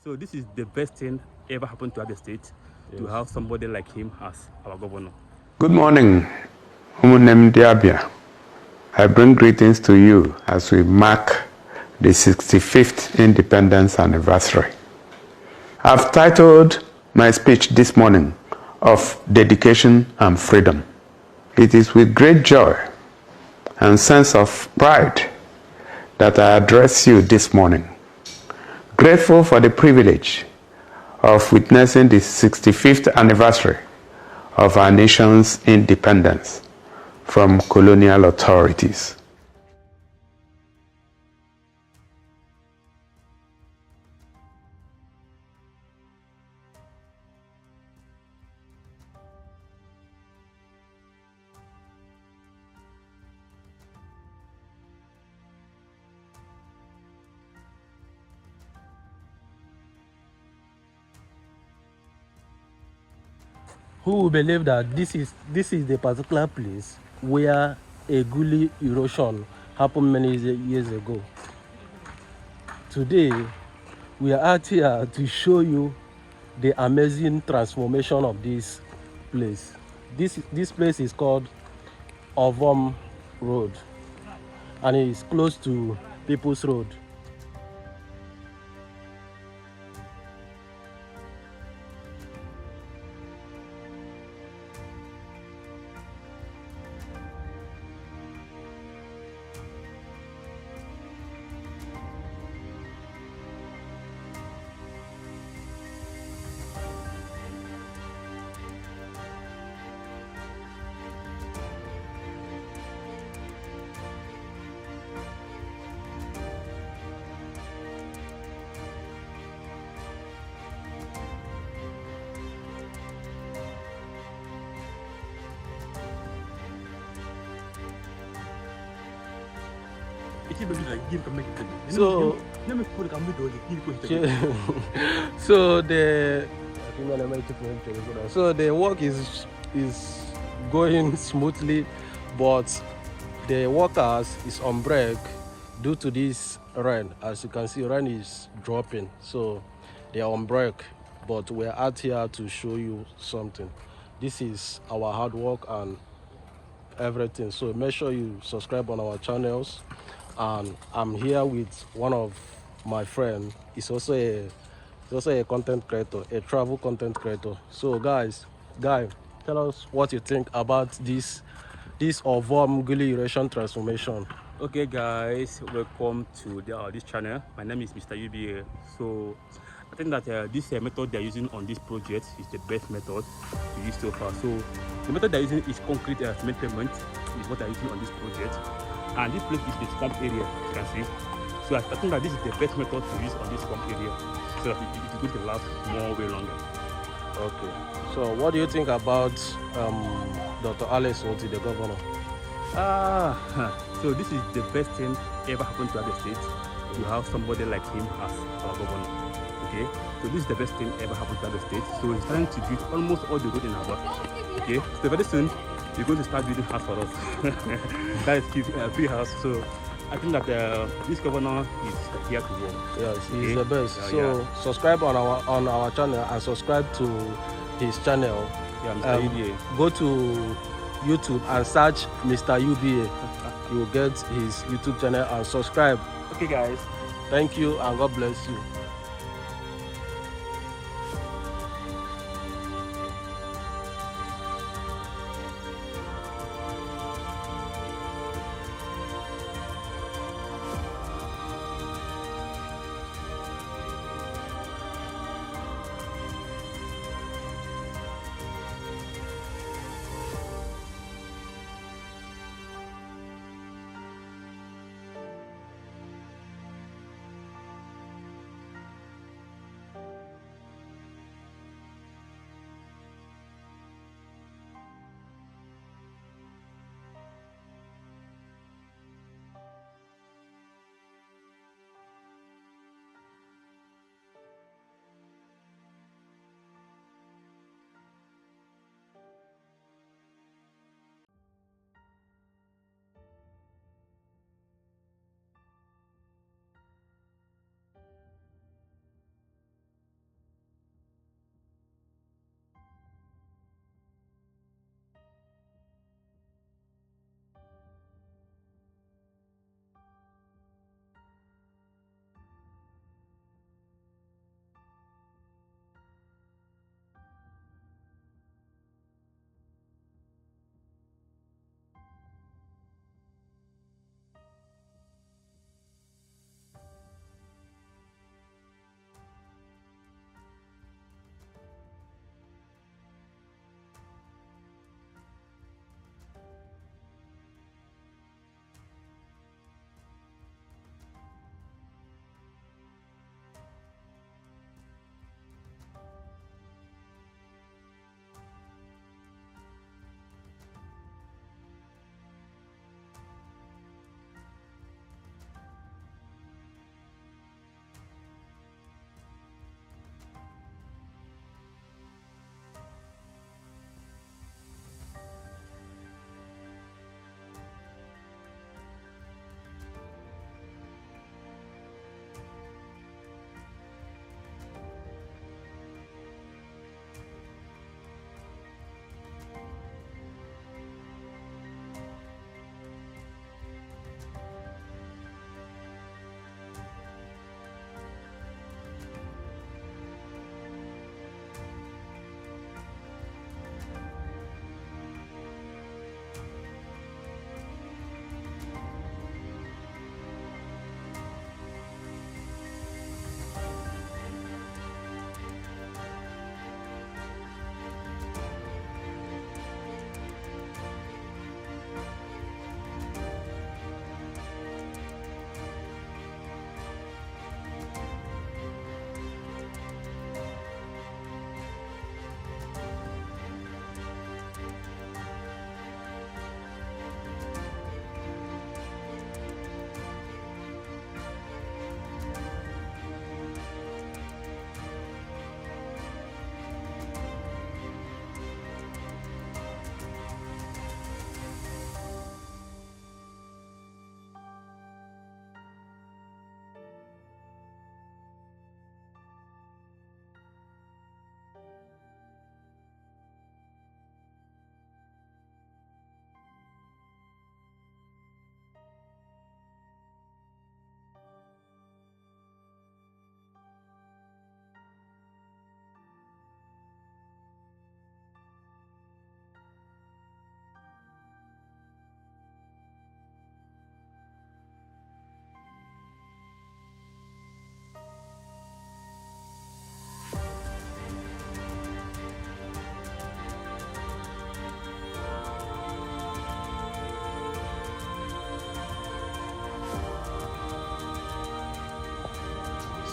So this is the best thing ever happened to Abia State, to have somebody like him as our governor. Good morning, Umunem Diabia. I bring greetings to you as we mark the 65th Independence Anniversary. I've titled my speech this morning of Dedication and Freedom. It is with great joy and sense of pride that I address you this morning. Grateful for the privilege of witnessing the 65th anniversary of our nation's independence from colonial authorities. Who will believe that this is the particular place where a gully erosion happened many years ago. Today, we are out here to show you the amazing transformation of this place. This place is called Ovom Road, and it is close to People's Road. So, so the work is going smoothly, but the workers is on break due to this rain. As you can see, rain is dropping, so they are on break. But we're out here to show you something. This is our hard work and everything. So make sure you subscribe on our channels. And I'm here with one of my friends. He's also a content creator, a travel content creator. So Guy, tell us what you think about this Ovom Gully Erosion transformation. Okay guys, welcome to this channel. My name is Mr. UBA. So I think that this method they're using on this project is the best method to use so far. So the method they're using is concrete cement pavement, is what they're using on this project. And this place is the swamp area, you can see. So I think that this is the best method to use on this swamp area, so that it is going to last more way longer. Okay. So what do you think about Dr. Alex Otti, the governor? So this is the best thing ever happened to Abia State, to have somebody like him as our governor. Okay, so this is the best thing ever happened to Abia State. So he's trying to build almost all the road in Abia. Okay, so very soon we're going to start building house for us. That is free house. So I think that this governor is here to work. Yes, he's the best. Subscribe on our channel and subscribe to his channel. Yeah, Mr. UBA. Go to YouTube and search Mr. UBA. You will get his YouTube channel and subscribe. Okay guys, thank you and God bless you.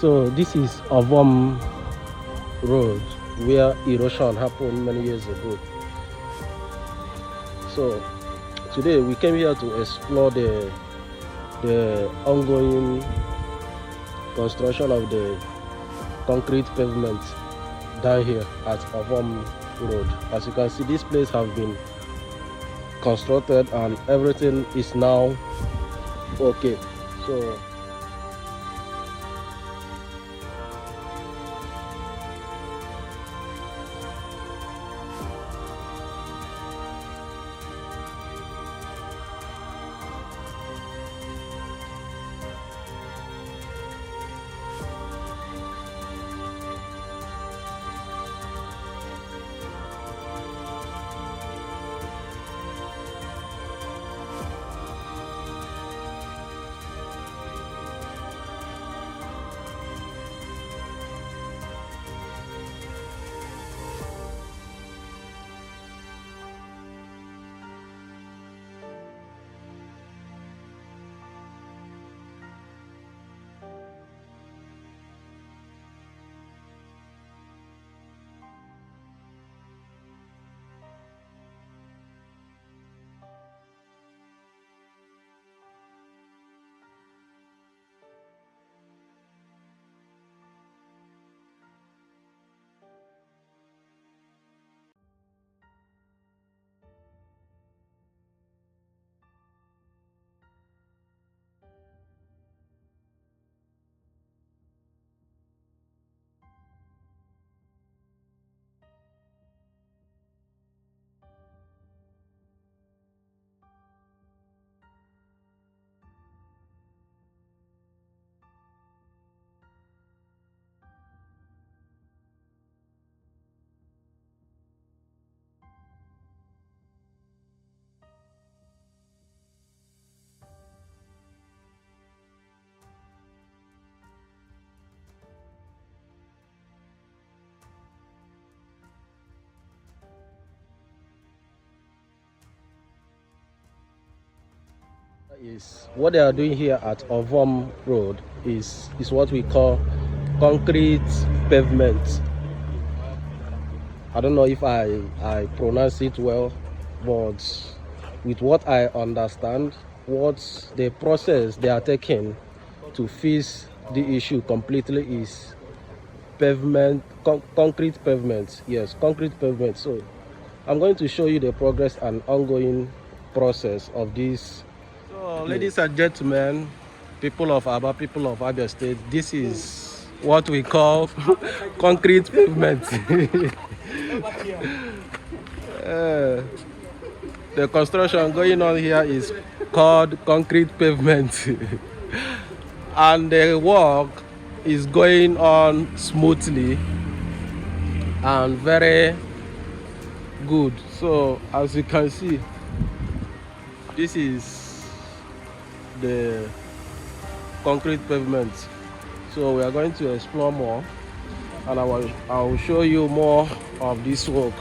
So this is Ovom Road, where erosion happened many years ago. So today we came here to explore the ongoing construction of the concrete pavement down here at Ovom Road. As you can see, this place has been constructed and everything is now okay. So is what they are doing here at Ovom Road is what we call concrete pavement. I don't know if I pronounce it well, but with what I understand, what the process they are taking to fix the issue completely is pavement, concrete pavement. Yes, concrete pavement. So I'm going to show you the progress and ongoing process of this. So, ladies and gentlemen, people of Aba, people of Abia State, this is what we call concrete pavement. The construction going on here is called concrete pavement. And the work is going on smoothly and very good. So as you can see, this is the concrete pavement. So we are going to explore more, and I will show you more of this work.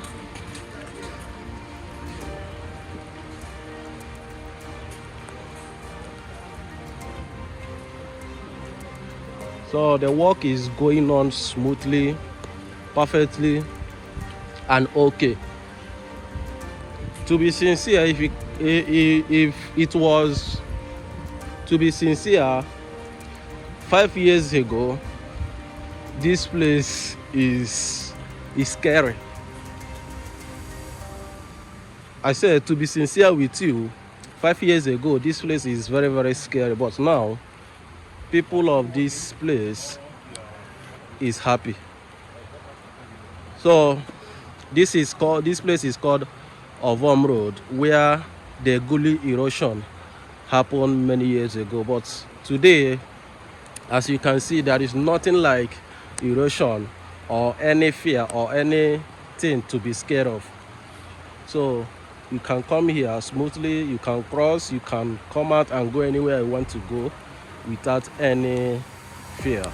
So the work is going on smoothly, perfectly, and okay. To be sincere, if it was to be sincere, 5 years ago, this place is scary. I said, to be sincere with you, 5 years ago, this place is very, very scary. But now, people of this place is happy. So this place is called Ovom Road, where the gully erosion happened many years ago. But today, as you can see, there is nothing like erosion or any fear or anything to be scared of. So you can come here smoothly, you can cross, you can come out and go anywhere you want to go without any fear.